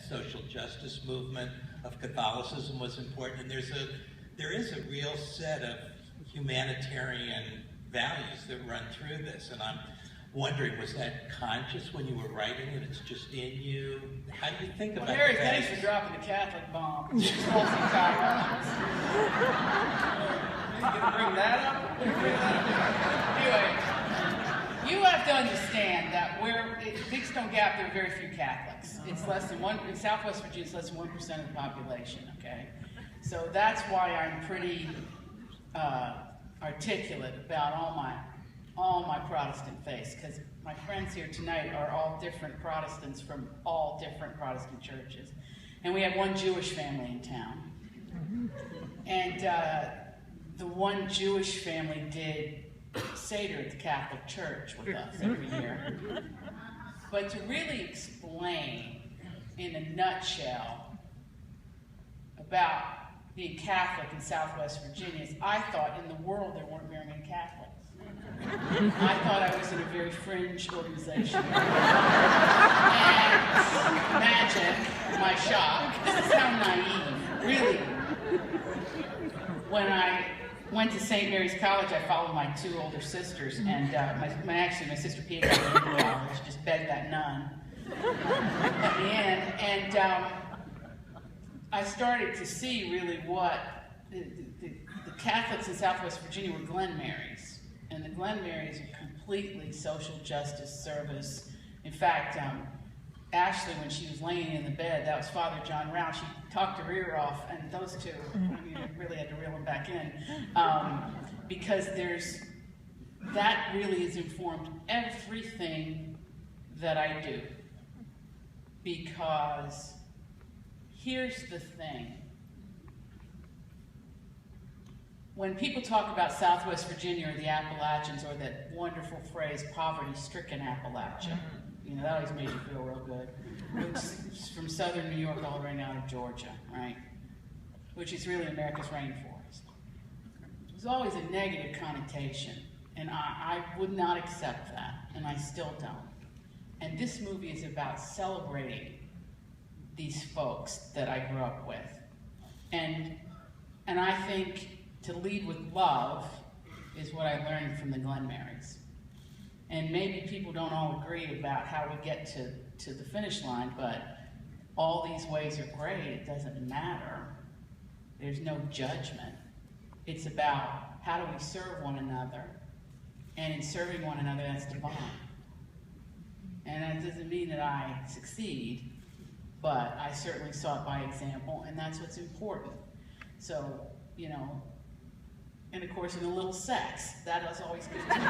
social justice movement of Catholicism was important, and there is a real set of humanitarian values that run through this, and I'm wondering, was that conscious when you were writing it? It's just in you? How do you think about Harry, the thanks for dropping the Catholic bomb. It's multi-time. You gonna bring that up? Anyway, you have to understand that Big Stone Gap, there are very few Catholics. It's less than in Southwest Virginia, it's less than 1% of the population, okay? So that's why I'm pretty articulate about all my Protestant faiths, because my friends here tonight are all different Protestants from all different Protestant churches. And we have one Jewish family in town. And the one Jewish family did Seder at the Catholic Church with us every year. But to really explain in a nutshell about being Catholic in Southwest Virginia is I thought in the world there weren't very many Catholics. I thought I was in a very fringe organization. And imagine my shock. This is how naive, really. When I went to St. Mary's College, I followed my two older sisters, and my sister Pia got me into college, just begged that nun at the end. And I started to see really what the Catholics in Southwest Virginia were Glen Marys. And the Glen Marys are completely social justice service. In fact, Ashley, when she was laying in the bed, that was Father John Round, she talked her ear off, and those two, I mean, really had to reel them back in. Because that really has informed everything that I do. Because here's the thing. When people talk about Southwest Virginia or the Appalachians, or that wonderful phrase, poverty-stricken Appalachia, you know, that always made you feel real good. It's from southern New York all the way down to Georgia, right? Which is really America's rainforest. There's always a negative connotation, and I would not accept that, and I still don't. And this movie is about celebrating these folks that I grew up with. And I think to lead with love is what I learned from the Glen Marys. And maybe people don't all agree about how we get to the finish line, but all these ways are great. It doesn't matter. There's no judgment. It's about how do we serve one another, and in serving one another, that's divine. And that doesn't mean that I succeed, but I certainly saw it by example, and that's what's important. So, you know, and of course, in a little sex, that is always good to me.